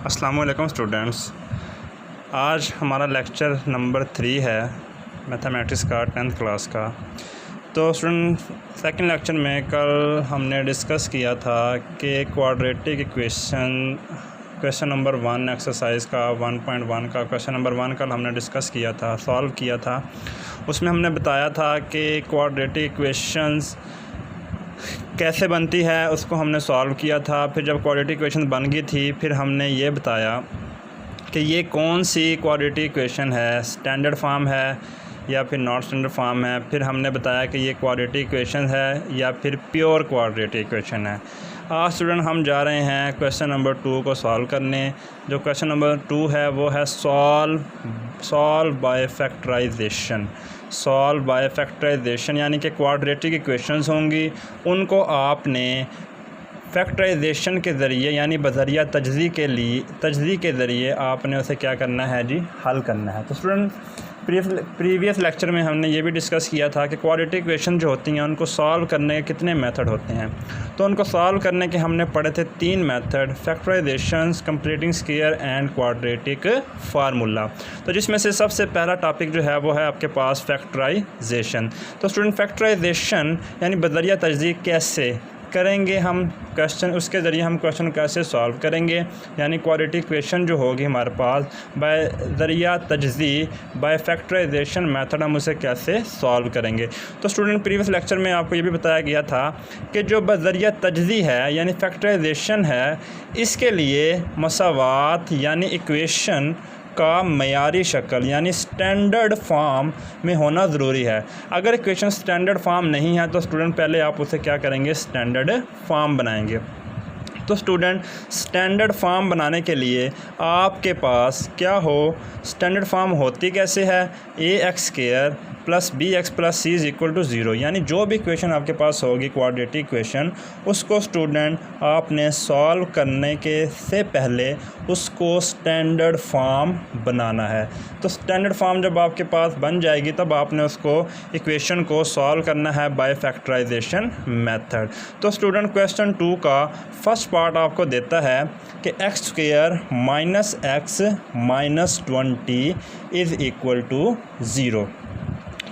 अस्सलाम वालेकुम स्टूडेंट्स। आज हमारा लेक्चर नंबर 3 है मैथमेटिक्स का 10th क्लास का। तो स्टूडेंट सेकंड लेक्चर में कल हमने डिस्कस किया था कि क्वाड्रेटिक क्वेश्चन नंबर 1 एक्सरसाइज का 1.1 का क्वेश्चन नंबर 1 कल हमने डिस्कस किया था, सॉल्व किया था। उसमें हमने बताया था कि क्वाड्रेटिक इक्वेशंस कैसे बनती है, उसको हमने सॉल्व किया था। फिर जब क्वाड्रेटिक इक्वेशन बन गई थी फिर हमने ये बताया कि ये कौन सी क्वाड्रेटिक इक्वेशन है, स्टैंडर्ड फॉर्म है या फिर नॉट स्टैंडर्ड फॉर्म है। फिर हमने बताया कि ये क्वाड्रेटिक इक्वेशन है या फिर प्योर क्वाड्रेटिक इक्वेशन है। आज स्टूडेंट हम जा रहे हैं क्वेश्चन नंबर 2 को सॉल्व करने। जो क्वेश्चन नंबर 2 है वो है solve by factorisation. Solve by factorisation यानी कि क्वाड्रेटिक इक्वेशंस होंगी, उनको आपने फैक्टराइजेशन के ज़रिए यानी बज़रिया तजज़ी के ज़रिए आपने उसे क्या करना है जी, हल करना है। तो स्टूडेंट प्रीवियस लेक्चर में हमने ये भी डिस्कस किया था कि क्वाड्रेटिक इक्वेशन जो होती हैं उनको सॉल्व करने के कितने मेथड होते हैं। तो उनको सॉल्व करने के हमने पढ़े थे 3 method, factorisations, completing square and quadratic formula. तो जिसमें से सबसे पहला टॉपिक जो है वो है आपके पास फैक्टराइजेशन। तो स्टूडेंट फैक्टराइजेशन यानी बज़रिया तजज़ी कैसे करेंगे हम क्वेश्चन, उसके ज़रिए हम क्वेश्चन कैसे सॉल्व करेंगे, यानी क्वाड्रेटिक इक्वेशन जो होगी हमारे पास बाय ज़रिया तजज़ी बाय फैक्टराइजेशन मेथड हम उसे कैसे सॉल्व करेंगे। तो स्टूडेंट प्रीवियस लेक्चर में आपको ये भी बताया गया था कि जो बज़रिया तजज़ी है यानी फैक्टराइजेशन है, इसके लिए मसावात यानी इक्वेशन का मयारी शक्ल यानी स्टैंडर्ड फॉर्म में होना ज़रूरी है। अगर इक्वेशन स्टैंडर्ड फॉर्म नहीं है तो स्टूडेंट पहले आप उसे क्या करेंगे, स्टैंडर्ड फॉर्म बनाएंगे। तो स्टूडेंट स्टैंडर्ड फॉर्म बनाने के लिए आपके पास क्या हो, स्टैंडर्ड फॉर्म होती कैसे है, ax² + bx + c = 0। यानी जो भी इक्वेशन आपके पास होगी क्वाड्रेटिक इक्वेशन, उसको स्टूडेंट आपने सॉल्व करने के से पहले उसको स्टैंडर्ड फॉर्म बनाना है। तो स्टैंडर्ड फॉर्म जब आपके पास बन जाएगी तब आपने उसको इक्वेशन को सॉल्व करना है बाय फैक्टराइजेशन मेथड। तो स्टूडेंट क्वेश्चन 2 का फर्स्ट पार्ट आपको देता है कि x² - x - 20 = 0।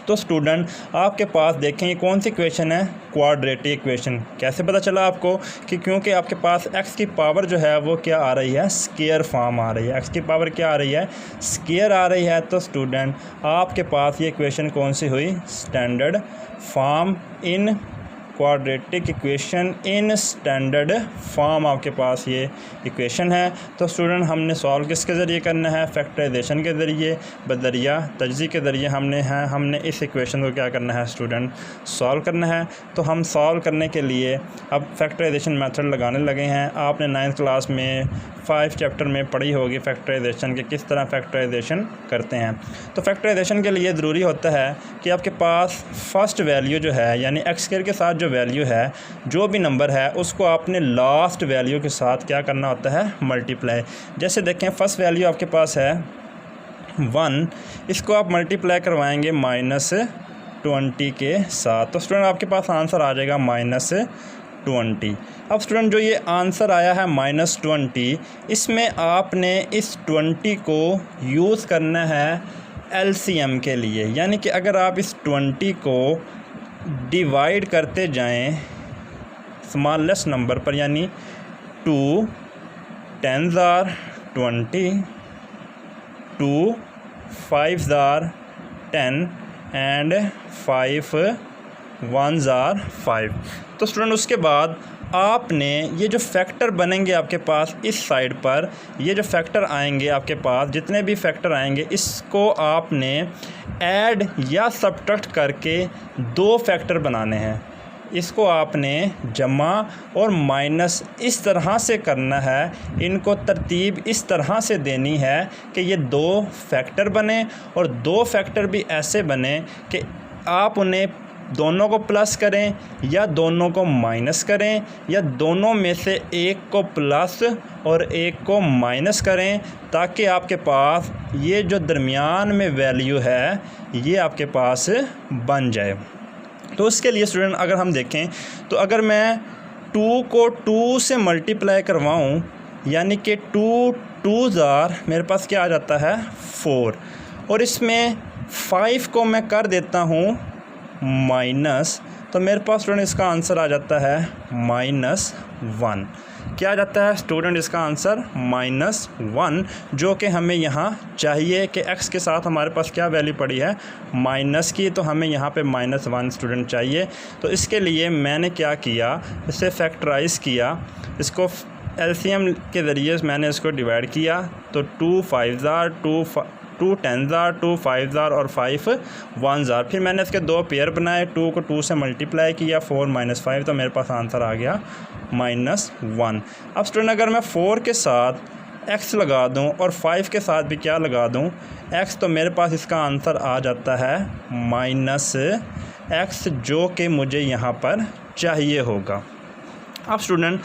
तो स्टूडेंट आपके पास देखें ये कौन सी इक्वेशन है, क्वाड्रेटिक इक्वेशन। कैसे पता चला आपको कि क्योंकि आपके पास x की पावर जो है वो क्या आ रही है, स्क्वायर फॉर्म आ रही है। x की पावर क्या आ रही है, स्क्वायर आ रही है। तो स्टूडेंट आपके पास ये इक्वेशन कौन सी हुई, standard form in quadratic equation in standard form आपके पास ये इक्वेशन है। तो स्टूडेंट हमने सॉल्व किसके ज़रिए करना है, फैक्टराइजेशन के ज़रिए, बज़रिया तजज़ी के ज़रिए हमने इस इक्वेशन को क्या करना है स्टूडेंट, सॉल्व करना है। तो हम सॉल्व करने के लिए अब फैक्टराइजेशन मेथड लगाने लगे हैं। आपने 9th क्लास में 5 चैप्टर में पढ़ी होगी फैक्टराइजेशन के किस तरह फैक्टराइजेशन करते हैं। तो फैक्टराइजेशन के लिए ज़रूरी होता है कि आपके पास फर्स्ट वैल्यू जो है यानी x² के साथ जो वैल्यू है, जो भी नंबर है उसको आपने लास्ट वैल्यू के साथ क्या करना होता है, मल्टीप्लाई। जैसे देखें फर्स्ट वैल्यू आपके पास है 1, इसको आप मल्टीप्लाई करवाएंगे -20 के साथ। तो स्टूडेंट आपके पास आंसर आ जाएगा -20। अब स्टूडेंट जो ये आंसर आया है -20, इसमें आपने इस 20 को यूज़ करना है LCM के लिए। यानी कि अगर आप इस 20 को डिवाइड करते जाएं स्मॉलेस्ट नंबर पर, यानी 2 10s are 20, 2 5s are 10 and 5 1s are 5। तो स्टूडेंट उसके बाद आपने ये जो फैक्टर बनेंगे आपके पास इस साइड पर, ये जो फैक्टर आएंगे आपके पास, जितने भी फैक्टर आएंगे इसको आपने ऐड या सब्ट्रैक्ट करके 2 फैक्टर बनाने हैं। इसको आपने जमा और माइनस इस तरह से करना है, इनको तरतीब इस तरह से देनी है कि ये 2 फैक्टर बने और 2 फैक्टर भी ऐसे बने कि आप उन्हें दोनों को प्लस करें या दोनों को माइनस करें या दोनों में से एक को प्लस और एक को माइनस करें, ताकि आपके पास ये जो दरमियान में वैल्यू है ये आपके पास बन जाए। तो उसके लिए स्टूडेंट अगर हम देखें तो अगर मैं 2 को 2 से मल्टीप्लाई करवाऊँ यानी कि 2 2s आर मेरे पास क्या आ जाता है 4, और इसमें 5 को मैं कर देता हूँ माइनस, तो मेरे पास स्टूडेंट इसका आंसर आ जाता है -1। क्या आ जाता है स्टूडेंट इसका आंसर -1, जो कि हमें यहाँ चाहिए कि x के साथ हमारे पास क्या वैल्यू पड़ी है माइनस की, तो हमें यहाँ पे -1 स्टूडेंट चाहिए। तो इसके लिए मैंने क्या किया, इसे फैक्टराइज़ किया, इसको एलसीएम के ज़रिए मैंने इसको डिवाइड किया। तो 2 5s are 2 10s are 2 5s are और 5 1s आर। फिर मैंने इसके 2 पेयर बनाए, 2 को 2 से मल्टीप्लाई किया, 4 - 5, तो मेरे पास आंसर आ गया -1। अब स्टूडेंट अगर मैं 4 के साथ x लगा दूं और 5 के साथ भी क्या लगा दूं x, तो मेरे पास इसका आंसर आ जाता है -x, जो कि मुझे यहाँ पर चाहिए होगा। अब स्टूडेंट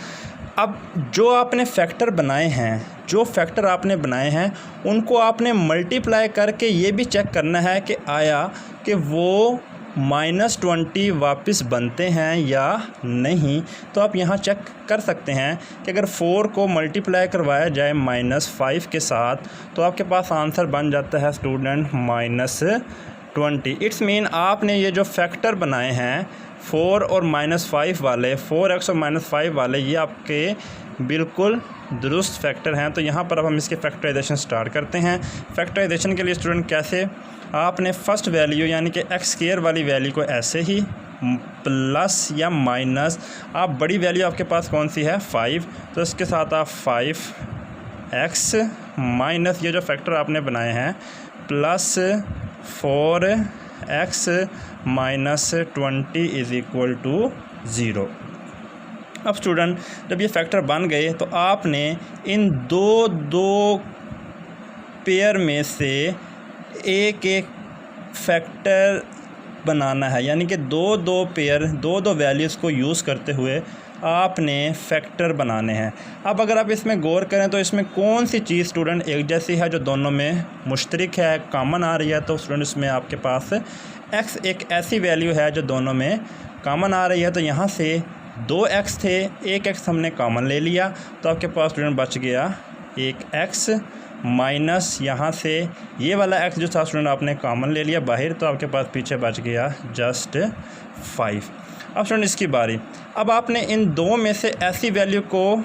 अब जो आपने फैक्टर बनाए हैं, जो फैक्टर आपने बनाए हैं उनको आपने मल्टीप्लाई करके ये भी चेक करना है कि आया कि वो -20 वापस बनते हैं या नहीं। तो आप यहाँ चेक कर सकते हैं कि अगर 4 को मल्टीप्लाई करवाया जाए -5 के साथ, तो आपके पास आंसर बन जाता है स्टूडेंट -20। इट्स मीन आपने ये जो फैक्टर बनाए हैं 4 और -5 वाले, 4x और -5 वाले, ये आपके बिल्कुल दुरुस्त फैक्टर हैं। तो यहाँ पर अब हम इसके फैक्टराइजेशन स्टार्ट करते हैं। फैक्टराइजेशन के लिए स्टूडेंट कैसे, आपने फ़र्स्ट वैल्यू यानी कि x² वाली वैल्यू को ऐसे ही प्लस या माइनस, आप बड़ी वैल्यू आपके पास कौन सी है 5, तो इसके साथ आप 5x माइनस ये जो फैक्टर आपने बनाए हैं प्लस 4x -20 = 0। अब स्टूडेंट जब ये फैक्टर बन गए तो आपने इन दो पेयर में से एक फैक्टर बनाना है, यानी कि दो पेयर, दो वैल्यूज़ को यूज़ करते हुए आपने फैक्टर बनाने हैं। अब अगर आप इसमें गौर करें तो इसमें कौन सी चीज़ स्टूडेंट एक जैसी है जो दोनों में मुश्तरक है, कॉमन आ रही है, तो स्टूडेंट इसमें आपके पास x एक ऐसी वैल्यू है जो दोनों में कॉमन आ रही है। तो यहाँ से 2x थे, एक x हमने कॉमन ले लिया, तो आपके पास स्टूडेंट बच गया एक x माइनस यहाँ से ये वाला x जो था स्टूडेंट आपने कॉमन ले लिया बाहर, तो आपके पास पीछे बच गया जस्ट 5। अब स्टूडेंट इसकी बारी, अब आपने इन दो में से ऐसी वैल्यू को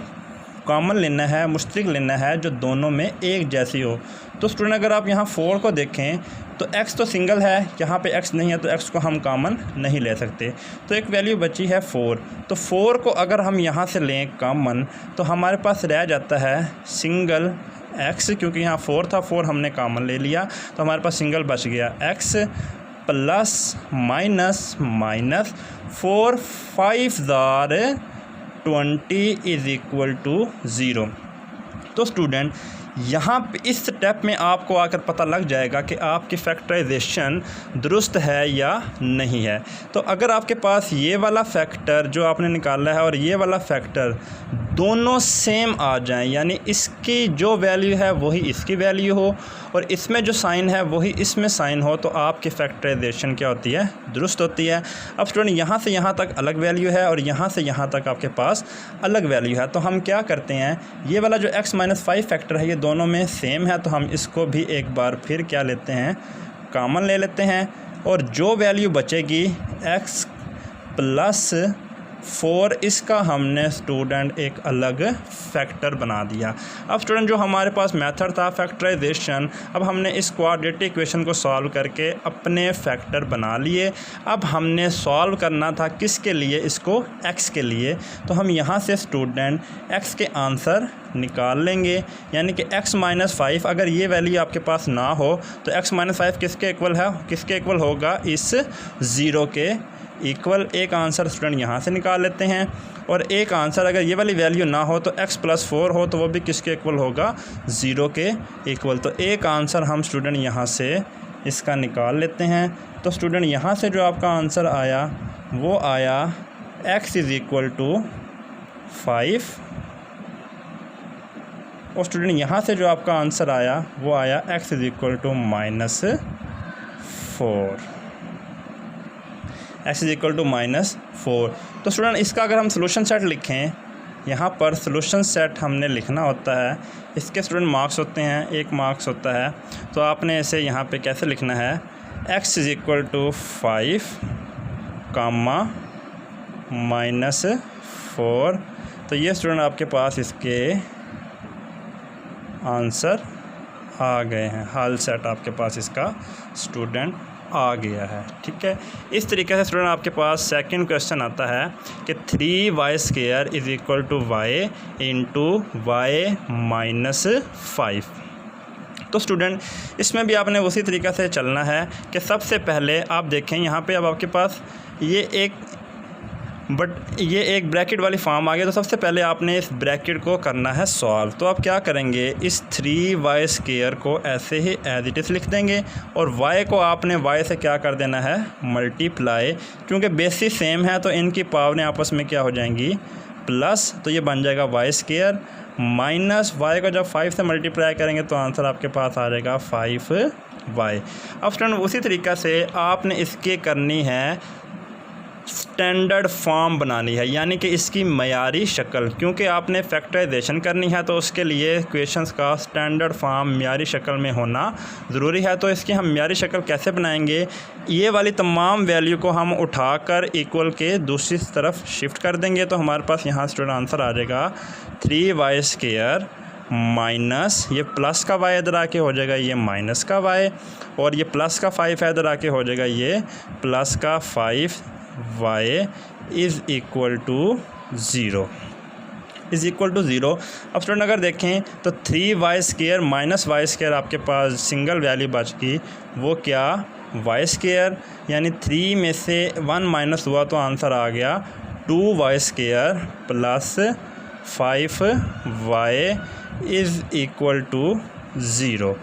कॉमन लेना है, मुश्तरक लेना है जो दोनों में एक जैसी हो। तो स्टूडेंट अगर आप यहाँ 4 को देखें तो x तो सिंगल है, यहाँ पे x नहीं है, तो x को हम कॉमन नहीं ले सकते। तो एक वैल्यू बची है 4, तो 4 को अगर हम यहाँ से लें कॉमन तो हमारे पास रह जाता है सिंगल x, क्योंकि यहाँ 4 था, 4 हमने कॉमन ले लिया, तो हमारे पास सिंगल बच गया x प्लस माइनस 4 5 20 = 0। तो स्टूडेंट यहाँ पे इस स्टेप में आपको आकर पता लग जाएगा कि आपकी फैक्टराइजेशन दुरुस्त है या नहीं है। तो अगर आपके पास ये वाला फैक्टर जो आपने निकाला है और ये वाला फैक्टर दोनों सेम आ जाएं, यानी इसकी जो वैल्यू है वही इसकी वैल्यू हो और इसमें जो साइन है वही इसमें साइन हो, तो आपकी फैक्टराइजेशन क्या होती है, दुरुस्त होती है। अब स्टूडेंट यहाँ से यहाँ तक अलग वैल्यू है और यहाँ से यहाँ तक आपके पास अलग वैल्यू है, तो हम क्या करते हैं, ये वाला जो x - 5 फैक्टर है ये दोनों में सेम है, तो हम इसको भी एक बार फिर क्या लेते हैं, कॉमन ले लेते हैं, और जो वैल्यू बचेगी x प्लस 4 इसका हमने स्टूडेंट एक अलग फैक्टर बना दिया। अब स्टूडेंट जो हमारे पास मेथड था फैक्टराइजेशन, अब हमने इस क्वाड्रेटिक इक्वेशन को सॉल्व करके अपने फैक्टर बना लिए। अब हमने सॉल्व करना था किसके लिए, इसको x के लिए, तो हम यहाँ से स्टूडेंट x के आंसर निकाल लेंगे, यानी कि x - 5 अगर ये वैल्यू आपके पास ना हो तो x - 5 किसके इक्वल है, किसके इक्वल होगा, इस 0 के इक्वल। एक आंसर स्टूडेंट यहाँ से निकाल लेते हैं, और एक आंसर अगर ये वाली वैल्यू ना हो तो x + 4 हो तो वो भी किसके इक्वल होगा, 0 के इक्वल। तो एक आंसर हम स्टूडेंट यहाँ से इसका निकाल लेते हैं। तो स्टूडेंट यहाँ से जो आपका आंसर आया वो आया x = 5, और स्टूडेंट यहाँ से जो आपका आंसर आया वो आया x = -4, x = -4। तो स्टूडेंट इसका अगर हम सॉल्यूशन सेट लिखें यहाँ पर सोल्यूशन सेट हमने लिखना होता है। इसके स्टूडेंट मार्क्स होते हैं, 1 मार्क्स होता है। तो आपने इसे यहाँ पे कैसे लिखना है, x = 5, -4। तो ये स्टूडेंट आपके पास इसके आंसर आ गए हैं, हल सेट आपके पास इसका स्टूडेंट आ गया है। ठीक है, इस तरीके से स्टूडेंट आपके पास सेकंड क्वेश्चन आता है कि 3y² = y × y - 5। तो स्टूडेंट इसमें भी आपने उसी तरीक़े से चलना है कि सबसे पहले आप देखें यहाँ पे अब आपके पास ये एक ब्रैकेट वाली फॉर्म आ गया। तो सबसे पहले आपने इस ब्रैकेट को करना है सॉल्व। तो आप क्या करेंगे, इस 3y² को ऐसे ही एज इट इज़ लिख देंगे और y को आपने y से क्या कर देना है, मल्टीप्लाई। क्योंकि बेसिस सेम है तो इनकी पावरें आपस में क्या हो जाएंगी, प्लस। तो ये बन जाएगा y² माइनस y को जब 5 से मल्टीप्लाई करेंगे तो आंसर आपके पास आ जाएगा 5y। अब स्टूडेंट उसी तरीक़े से आपने इसके करनी है स्टैंडर्ड फॉर्म बनानी है, यानी कि इसकी मयारी शक्ल। क्योंकि आपने फैक्टराइजेशन करनी है तो उसके लिए क्वेश्चंस का स्टैंडर्ड फॉर्म मयारी शक्ल में होना ज़रूरी है। तो इसकी हम मयारी शक्ल कैसे बनाएंगे, ये वाली तमाम वैल्यू को हम उठाकर इक्वल के दूसरी तरफ शिफ्ट कर देंगे। तो हमारे पास यहाँ स्टूडेंट आंसर आ जाएगा 3y² माइनस ये प्लस का y इधर आके हो जाएगा ये माइनस का y, और ये प्लस का 5 है इधर आके हो जाएगा ये प्लस का 5y = 0 अब स्टूडेंट अगर देखें तो 3y² माइनस y² आपके पास सिंगल वैल्यू बच गई, वो क्या, y², यानी 3 में से 1 माइनस हुआ तो आंसर आ गया 2y² प्लस 5y = 0।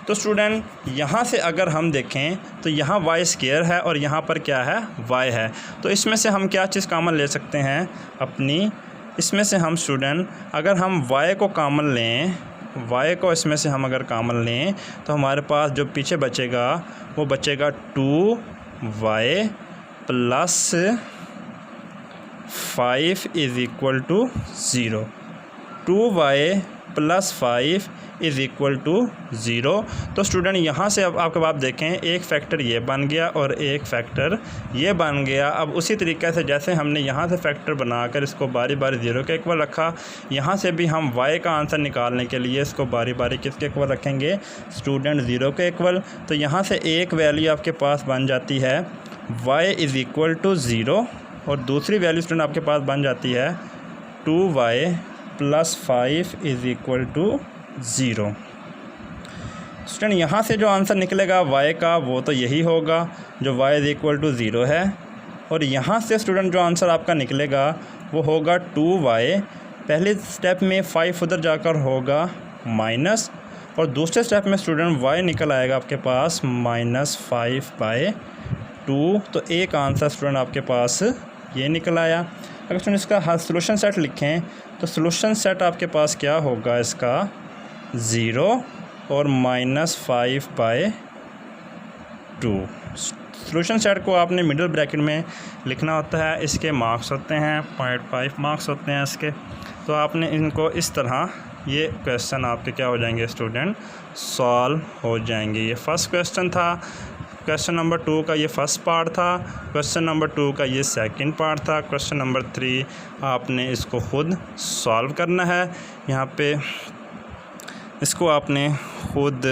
तो स्टूडेंट यहाँ से अगर हम देखें तो यहाँ y² है और यहाँ पर क्या है, y है। तो इसमें से हम क्या चीज़ कॉमन ले सकते हैं अपनी, इसमें से हम स्टूडेंट अगर हम y को कॉमन लें, y को इसमें से हम अगर कॉमन लें तो हमारे पास जो पीछे बचेगा वो बचेगा 2y प्लस 5 = 0। 2y plus 5 = 0। तो स्टूडेंट यहाँ से अब आपके पास देखें एक फैक्टर ये बन गया और एक फैक्टर ये बन गया। अब उसी तरीके से जैसे हमने यहाँ से फैक्टर बनाकर इसको बारी बारी 0 के इक्वल रखा, यहाँ से भी हम y का आंसर निकालने के लिए इसको बारी बारी किसके इक्वल रखेंगे, स्टूडेंट 0 के इक्वल। तो यहाँ से एक वैल्यू आपके पास बन जाती है y = 0 और दूसरी वैल्यू स्टूडेंट आपके पास बन जाती है 2y प्लस 5 = 0। स्टूडेंट यहाँ से जो आंसर निकलेगा y का वो तो यही होगा जो y = 0 है, और यहाँ से स्टूडेंट जो आंसर आपका निकलेगा वो होगा 2y। पहले स्टेप में 5 उधर जाकर होगा माइनस, और दूसरे स्टेप में स्टूडेंट y निकल आएगा आपके पास -5/2। तो एक आंसर स्टूडेंट आपके पास ये निकल आया। अगर स्टूडेंट इसका सोल्यूशन सेट लिखें तो सोल्यूशन सेट आपके पास क्या होगा, इसका 0 और -5/2। सोल्यूशन सेट को आपने मिडिल ब्रैकेट में लिखना होता है। इसके मार्क्स होते हैं 0.5 मार्क्स होते हैं इसके। तो आपने इनको इस तरह, ये क्वेश्चन आपके क्या हो जाएंगे स्टूडेंट, सॉल्व हो जाएंगे। ये फर्स्ट क्वेश्चन था, क्वेश्चन नंबर 2 का ये फर्स्ट पार्ट था, क्वेश्चन नंबर 2 का ये सेकंड पार्ट था, क्वेश्चन नंबर 3 आपने इसको खुद सॉल्व करना है। यहाँ पे इसको आपने खुद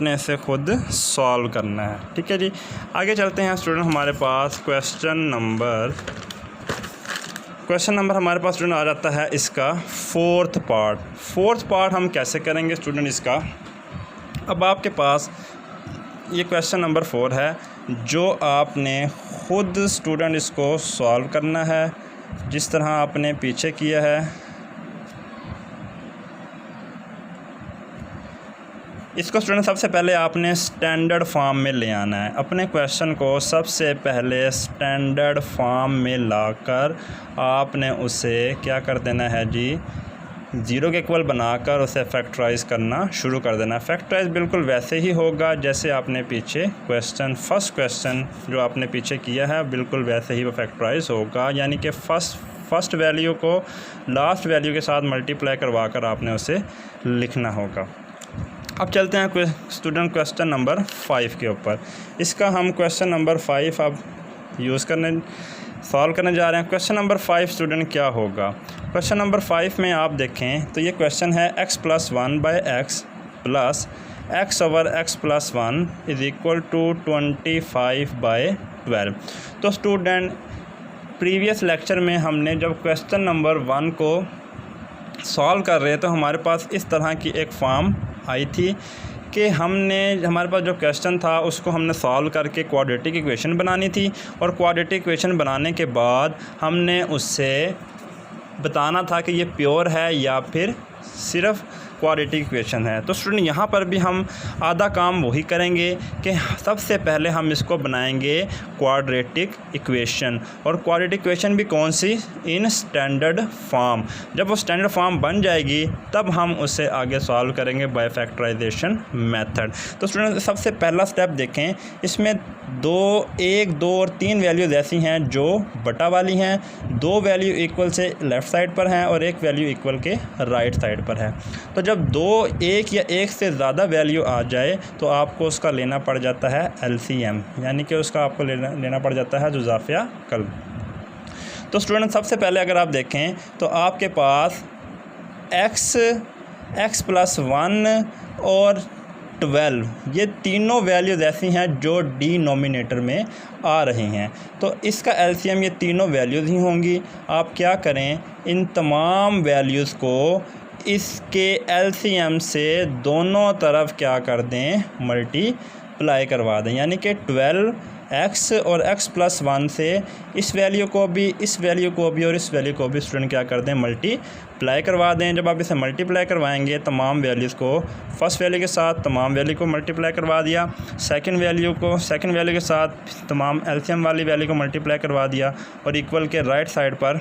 इसे खुद सॉल्व करना है। ठीक है जी, आगे चलते हैं स्टूडेंट। हमारे पास क्वेश्चन नंबर हमारे पास स्टूडेंट आ जाता है इसका फोर्थ पार्ट हम कैसे करेंगे स्टूडेंट इसका। अब आपके पास ये क्वेश्चन नंबर 4 है जो आपने खुद स्टूडेंट इसको सॉल्व करना है जिस तरह आपने पीछे किया है। इसको स्टूडेंट सबसे पहले आपने स्टैंडर्ड फॉर्म में ले आना है। अपने क्वेश्चन को सबसे पहले स्टैंडर्ड फॉर्म में लाकर आपने उसे क्या कर देना है जी, ज़ीरो के इक्वल बनाकर उसे फैक्टराइज़ करना शुरू कर देना। फैक्टराइज़ बिल्कुल वैसे ही होगा जैसे आपने पीछे फर्स्ट क्वेश्चन जो आपने पीछे किया है, बिल्कुल वैसे ही वो फैक्टराइज़ होगा, यानी कि फर्स्ट वैल्यू को लास्ट वैल्यू के साथ मल्टीप्लाई करवा कर आपने उसे लिखना होगा। अब चलते हैं स्टूडेंट क्वेश्चन नंबर 5 के ऊपर। इसका हम क्वेश्चन नंबर 5 अब सॉल्व करने जा रहे हैं। क्वेश्चन नंबर 5 स्टूडेंट क्या होगा? क्वेश्चन नंबर 5 में आप देखें तो ये क्वेश्चन है x + 1/x plus x/x+1 is equal to 25/12। तो स्टूडेंट प्रीवियस लेक्चर में हमने जब क्वेश्चन नंबर 1 को सॉल्व कर रहे तो हमारे पास इस तरह की एक फॉर्म आई थी कि हमारे पास जो क्वेश्चन था उसको हमने सॉल्व करके क्वाड्रेटिक इक्वेशन बनानी थी, और क्वाड्रेटिक इक्वेशन बनाने के बाद हमने उससे बताना था कि ये प्योर है या फिर सिर्फ क्वाड्रेटिक इक्वेशन है। तो स्टूडेंट यहाँ पर भी हम आधा काम वही करेंगे कि सबसे पहले हम इसको बनाएंगे क्वाड्रेटिक इक्वेशन, और क्वाड्रेटिक इक्वेशन भी कौन सी? In standard form. जब वो स्टैंडर्ड फॉर्म बन जाएगी तब हम उसे आगे सॉल्व करेंगे बाय फैक्टराइजेशन मेथड। तो स्टूडेंट सबसे पहला स्टेप देखें, इसमें 1, 2 और 3 वैल्यूज़ ऐसी हैं जो बटा वाली हैं, 2 वैल्यू इक्वल से लेफ़्ट साइड पर हैं और 1 वैल्यू इक्वल के राइट साइड पर है। तो जब 2, 1 या 1 से ज़्यादा वैल्यू आ जाए तो आपको उसका लेना पड़ जाता है LCM, यानी कि उसका आपको लेना पड़ जाता है जुज़ाफ़िया कल्ब। तो स्टूडेंट सबसे पहले अगर आप देखें तो आपके पास x + 1 और 12 ये तीनों वैल्यूज़ ऐसी हैं जो डिनोमिनेटर में आ रही हैं। तो इसका LCM ये तीनों वैल्यूज़ ही होंगी। आप क्या करें, इन तमाम वैल्यूज़ को इसके LCM से दोनों तरफ क्या कर दें, मल्टीप्लाई करवा दें, यानी कि 12x और x + 1 से इस वैल्यू को भी, इस वैल्यू को भी और इस वैल्यू को भी स्टूडेंट क्या कर दें, मल्टीप्लाई करवा दें। जब आप इसे मल्टीप्लाई करवाएंगे तमाम वैल्यूज़ को, फर्स्ट वैल्यू के साथ तमाम वैल्यू को मल्टीप्लाई करवा दिया, सेकंड वैल्यू के साथ तमाम LCM वाली वैल्यू को मल्टीप्लाई करवा दिया, और इक्वल के राइट साइड पर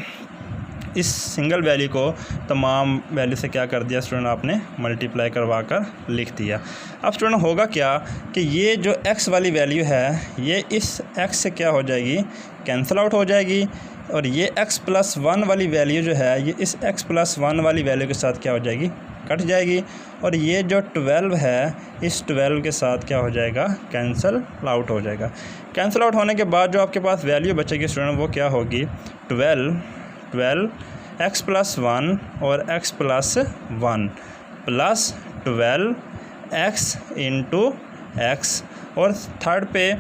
इस सिंगल वैल्यू को तमाम वैल्यू से क्या कर दिया स्टूडेंट, आपने मल्टीप्लाई करवा कर लिख दिया। अब स्टूडेंट होगा क्या कि ये जो x वाली वैल्यू है ये इस x से क्या हो जाएगी, कैंसिल आउट हो जाएगी, और ये x + 1 वाली वैल्यू जो है ये इस x + 1 वाली वैल्यू के साथ क्या हो जाएगी, कट जाएगी, और ये जो 12 है इस 12 के साथ क्या हो जाएगा, कैंसिल आउट हो जाएगा। कैंसिल आउट होने के बाद जो आपके पास वैल्यू बचेगी स्टूडेंट वो क्या होगी, 12 x + 1 और x + 1 प्लस 12x × x, और थर्ड पे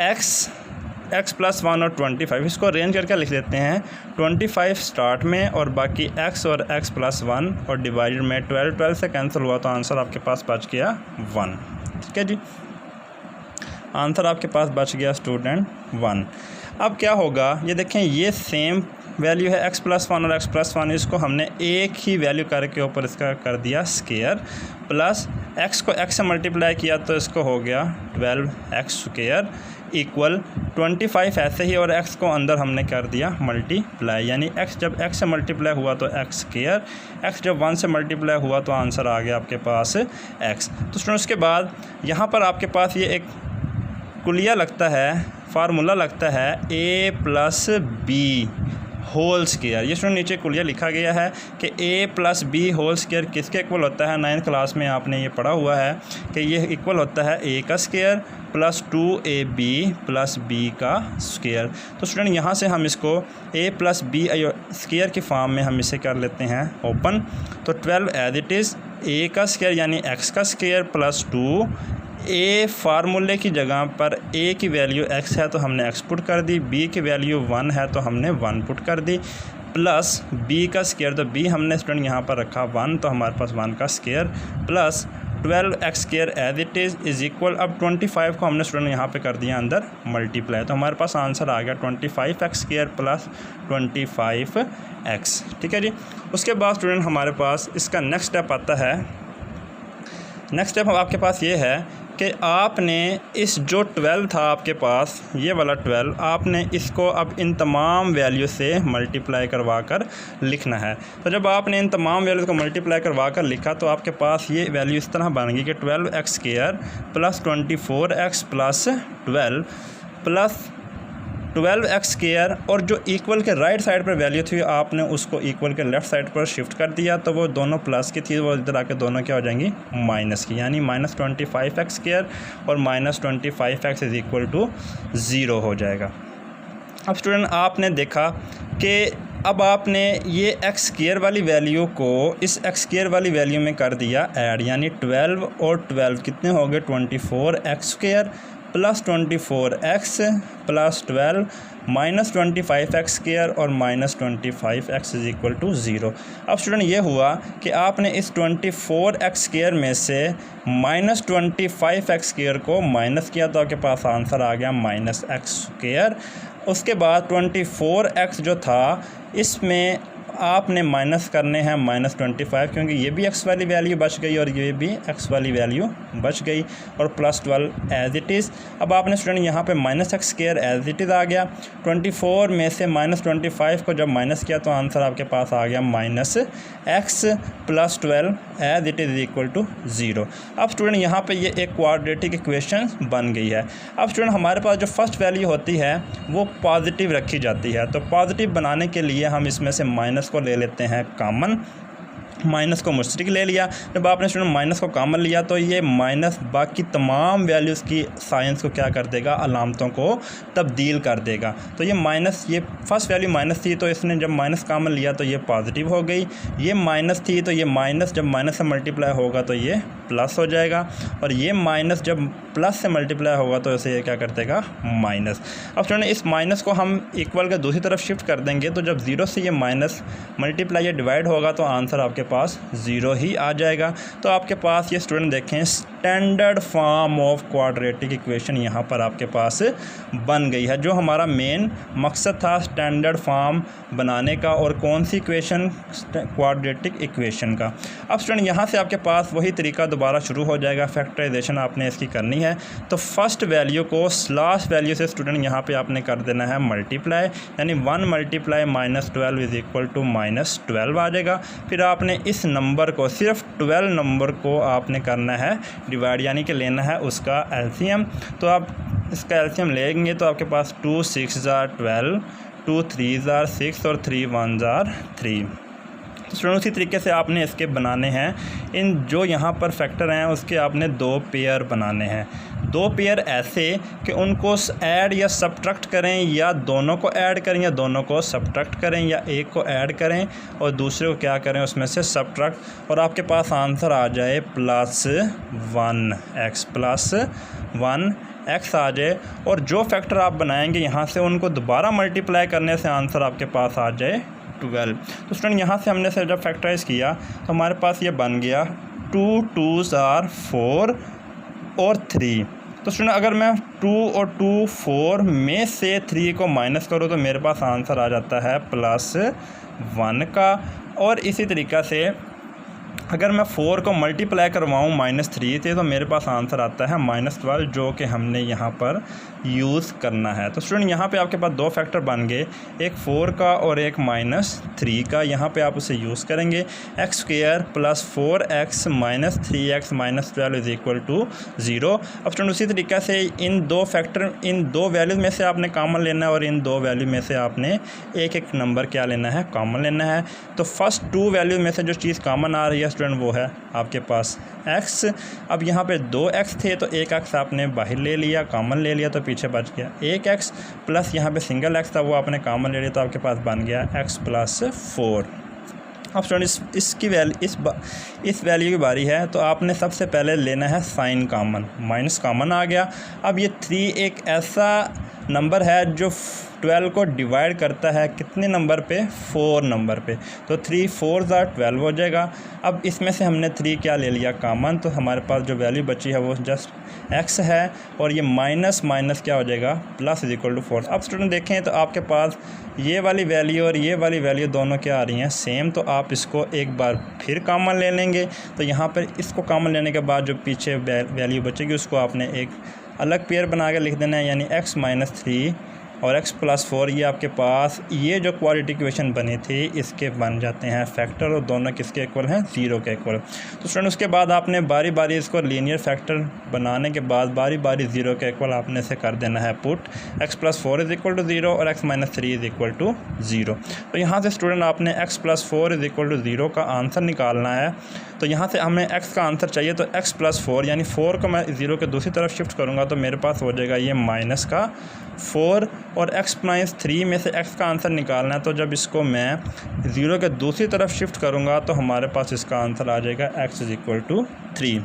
x + 1 और 25, इसको अरेंज करके लिख देते हैं। 25 स्टार्ट में और बाकी x और x + 1 और डिवाइडेड में 12 से कैंसिल हुआ तो आंसर आपके पास बच गया 1। ठीक है जी, आंसर आपके पास बच गया स्टूडेंट 1। अब क्या होगा, ये देखें ये सेम वैल्यू है x + 1 और x + 1, इसको हमने एक ही वैल्यू करके ऊपर इसका कर दिया स्क्वायर, प्लस x को x से मल्टीप्लाई किया तो इसको हो गया 12x² इक्वल 25 ऐसे ही, और x को अंदर हमने कर दिया मल्टीप्लाई, यानी x जब x से मल्टीप्लाई हुआ तो x², x जब 1 से मल्टीप्लाई हुआ तो आंसर आ गया आपके पास x। तो स्टूडेंट उसके बाद यहाँ पर आपके पास ये एक कुलिया लगता है, फार्मूला लगता है a + b होल स्क्वायर। ये स्टूडेंट नीचे कुलिया लिखा गया है कि a + b होल स्क्वायर किसके इक्वल होता है, 9th क्लास में आपने ये पढ़ा हुआ है कि ये इक्वल होता है a का स्क्वायर प्लस 2ab + b का स्क्वायर। तो स्टूडेंट यहाँ से हम इसको a + b स्क्वायर की फॉर्म में हम इसे कर लेते हैं ओपन। तो 12 एज इट इज़ a का स्क्वायर यानी x का स्क्वायर प्लस 2, a फार्मूले की जगह पर a की वैल्यू x है तो हमने x पुट कर दी, b की वैल्यू 1 है तो हमने 1 पुट कर दी, प्लस b का स्क्वायर, तो b हमने स्टूडेंट यहाँ पर रखा 1 तो हमारे पास 1 का square, plus 12x² as it is equal, अब 25 को हमने स्टूडेंट यहाँ पे कर दिया अंदर मल्टीप्लाई, तो हमारे पास आंसर आ गया 25x² प्लस 25x। ठीक है जी, उसके बाद स्टूडेंट हमारे पास इसका नेक्स्ट स्टेप आता है। नेक्स्ट स्टेप आपके पास ये है कि आपने इस जो 12 था आपके पास, ये वाला 12, आपने इसको अब इन तमाम वैल्यू से मल्टीप्लाई करवा कर लिखना है। तो जब आपने इन तमाम वैल्यूज़ को मल्टीप्लाई करवा कर लिखा तो आपके पास ये वैल्यू इस तरह बन गई कि 12x² plus 24x plus 12 plus 12x² और जो इक्वल के राइट साइड पर वैल्यू थी आपने उसको इक्वल के लेफ़्ट साइड पर शिफ्ट कर दिया, तो वो दोनों प्लस की थी, वो इधर आके दोनों क्या हो जाएंगी, माइनस की, यानी -25x² और -25x इज़ इक्वल टू 0 हो जाएगा। अब स्टूडेंट आपने देखा कि अब आपने ये x² वाली वैल्यू को इस x² वाली वैल्यू में कर दिया ऐड, यानी 12 और 12 कितने हो गए, 24x² plus 24x plus 12 minus 25x² और -25x इज़ इक्वल टू 0। अब स्टूडेंट ये हुआ कि आपने इस 24x² में से -25x² को माइनस किया तो आपके पास आंसर आ गया -x²। उसके बाद 24x जो था इसमें आपने माइनस करने हैं -25, क्योंकि ये भी x वाली वैल्यू बच गई और ये भी x वाली वैल्यू बच गई, और प्लस 12 एज़ इट इज़। अब आपने स्टूडेंट यहाँ पे -x² एज़ इट इज़ आ गया। 24 में से -25 को जब माइनस किया तो आंसर आपके पास आ गया -x plus 12 as it is equal to 0। अब स्टूडेंट यहाँ पे ये एक क्वाड्रेटिक इक्वेशन बन गई है। अब स्टूडेंट हमारे पास जो फर्स्ट वैल्यू होती है वो पॉजिटिव रखी जाती है, तो पॉजिटिव बनाने के लिए हम इसमें से माइनस को ले लेते हैं कॉमन, माइनस को मुश्तरक ले लिया। जब आपने स्टूडेंट माइनस को कॉमन लिया तो ये माइनस बाकी तमाम वैल्यूज़ की साइंस को क्या कर देगा, अलामतों को तब्दील कर देगा। तो ये माइनस, ये फर्स्ट वैल्यू माइनस थी तो इसने जब माइनस कॉमन लिया तो ये पॉजिटिव हो गई, ये माइनस थी तो ये माइनस जब माइनस से मल्टीप्लाई होगा तो ये प्लस हो जाएगा, और ये माइनस जब प्लस से मल्टीप्लाई होगा तो इसे ये क्या कर देगा, माइनस। अब स्टूडेंट इस माइनस को हम इक्वल के दूसरी तरफ शिफ्ट कर देंगे, तो जब 0 से ये माइनस मल्टीप्लाई या डिवाइड होगा तो आंसर आपके पास 0 ही आ जाएगा। तो आपके पास ये स्टूडेंट देखें standard form of quadratic equation यहाँ पर आपके पास बन गई है। जो हमारा मेन मकसद था स्टैंडर्ड फॉर्म बनाने का, और कौन सी इक्वेशन, क्वाड्रेटिक इक्वेशन का। अब स्टूडेंट यहाँ से आपके पास वही तरीका दोबारा शुरू हो जाएगा, फैक्टराइजेशन आपने इसकी करनी है। तो फर्स्ट वैल्यू को लास्ट वैल्यू से स्टूडेंट यहाँ पे आपने कर देना है मल्टीप्लाई, यानी 1 मल्टीप्लाई -12 इज़ इक्वल टू -12 आ जाएगा। फिर आपने इस नंबर को, सिर्फ 12 नंबर को आपने करना है डिवाइड, यानी कि लेना है उसका एलसीएम। तो आप इसका एलसीएम लेंगे तो आपके पास 2 6 12, 2 3 6 और 3 1 3। तो स्टूडेंट उसी तरीके से आपने इसके बनाने हैं, इन जो यहाँ पर फैक्टर हैं उसके आपने 2 पेयर बनाने हैं। 2 पेयर ऐसे कि उनको ऐड या सब्ट्रैक्ट करें, या दोनों को ऐड करें या दोनों को सब्ट्रैक्ट करें, या एक को ऐड करें और दूसरे को क्या करें, उसमें से सब्ट्रैक्ट, और आपके पास आंसर आ जाए +1x प्लस 1x आ जाए। और जो फैक्टर आप बनाएंगे यहाँ से उनको दोबारा मल्टीप्लाई करने से आंसर आपके पास आ जाए 12। तो स्टूडेंट यहाँ से हमने जब फैक्टराइज किया तो हमारे पास ये बन गया 2 2s 4 और 3। तो स्टूडेंट अगर मैं 2 और 2 4 में से 3 को माइनस करूँ तो मेरे पास आंसर आ जाता है +1 का। और इसी तरीक़ा से अगर मैं 4 को मल्टीप्लाई करवाऊँ -3 से तो मेरे पास आंसर आता है -12, जो कि हमने यहाँ पर यूज़ करना है। तो स्टूडेंट यहाँ पे आपके पास 2 फैक्टर बन गए, एक 4 का और एक -3 का। यहाँ पे आप उसे यूज़ करेंगे, x² plus 4x minus 3x minus 12 is equal to 0। अब स्टूडेंट उसी तरीक़े से इन 2 फैक्टर, इन 2 वैल्यूज़ में से आपने कॉमन लेना है, और इन 2 वैल्यू में से आपने एक एक नंबर क्या लेना है, कॉमन लेना है। तो फर्स्ट 2 वैल्यू में से जो चीज़ कॉमन आ रही है स्टूडेंट वो है आपके पास x। अब यहाँ पे 2x थे तो 1x आपने बाहर ले लिया, कॉमन ले लिया, तो पीछे बच गया 1x, प्लस यहाँ पे सिंगल x था वो आपने कॉमन ले लिया तो आपके पास बन गया x प्लस 4। अब स्टूडेंट इसकी वैल्यू, इस वैल्यू की बारी है, तो आपने सबसे पहले लेना है साइन कॉमन, माइनस कॉमन आ गया। अब ये 3 एक ऐसा नंबर है जो 12 को डिवाइड करता है कितने नंबर पे, 4 नंबर पे। तो 3 4 12 हो जाएगा। अब इसमें से हमने 3 क्या ले लिया कॉमन, तो हमारे पास जो वैल्यू बची है वो जस्ट x है, और ये माइनस माइनस क्या हो जाएगा, प्लस इज इक्वल टू 4। अब स्टूडेंट देखें तो आपके पास ये वाली वैल्यू और ये वाली वैल्यू दोनों क्या आ रही हैं, सेम। तो आप इसको एक बार फिर कॉमन ले लेंगे। तो यहाँ पर इसको कॉमन लेने के बाद जो पीछे वैल्यू बचेगी उसको आपने एक अलग पेयर बना के लिख देना है, यानी x - 3 और x + 4। ये आपके पास ये जो क्वाड्रेटिक इक्वेशन बनी थी इसके बन जाते हैं फैक्टर, और दोनों किसके इक्वल हैं, 0 के इक्वल। तो स्टूडेंट उसके बाद आपने बारी बारी इसको लीनियर फैक्टर बनाने के बाद बारी बारी 0 के इक्वल आपने से कर देना है पुट, x + 4 = 0 और x - 3 = 0। तो यहाँ से स्टूडेंट आपने x + 4 = 0 का आंसर निकालना है। तो यहाँ से हमें x का आंसर चाहिए, तो x + 4 यानी 4 को मैं 0 के दूसरी तरफ शिफ्ट करूँगा तो मेरे पास हो जाएगा ये -4, और x - 3 में से x का आंसर निकालना है। तो जब इसको मैं 0 के दूसरी तरफ शिफ्ट करूँगा तो हमारे पास इसका आंसर आ जाएगा x = 3।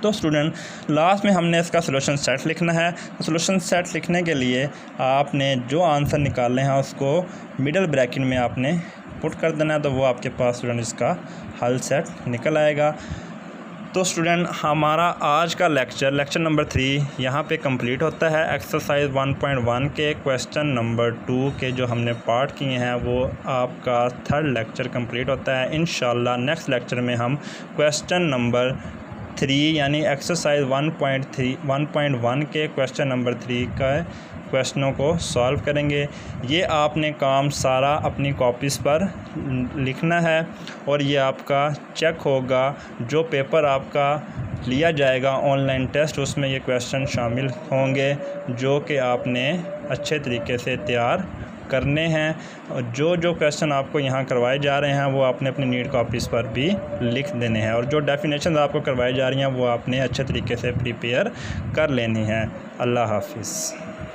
तो स्टूडेंट लास्ट में हमने इसका सॉल्यूशन सेट लिखना है। तो सॉल्यूशन सेट लिखने के लिए आपने जो आंसर निकालने हैं उसको मिडल ब्रैकेट में आपने पुट कर देना है, तो वो आपके पास स्टूडेंट इसका हल सेट निकल आएगा। तो स्टूडेंट हमारा आज का लेक्चर नंबर 3 यहाँ पे कंप्लीट होता है। एक्सरसाइज 1.1 के क्वेश्चन नंबर 2 के जो हमने पार्ट किए हैं वो आपका 3rd लेक्चर कंप्लीट होता है। इंशाल्लाह नेक्स्ट लेक्चर में हम क्वेश्चन नंबर 3 यानी एक्सरसाइज 1.1 के क्वेश्चन नंबर 3 का क्वेश्चनों को सॉल्व करेंगे। ये आपने काम सारा अपनी कॉपीज़ पर लिखना है, और ये आपका चेक होगा जो पेपर आपका लिया जाएगा ऑनलाइन टेस्ट, उसमें ये क्वेश्चन शामिल होंगे जो कि आपने अच्छे तरीके से तैयार करने हैं। और जो क्वेश्चन आपको यहाँ करवाए जा रहे हैं वो आपने अपनी नीट कॉपीज़ पर भी लिख देने हैं, और जो डेफिनेशन आपको करवाई जा रही हैं वो आपने अच्छे तरीके से प्रिपेयर कर लेनी है। अल्लाह हाफिज़।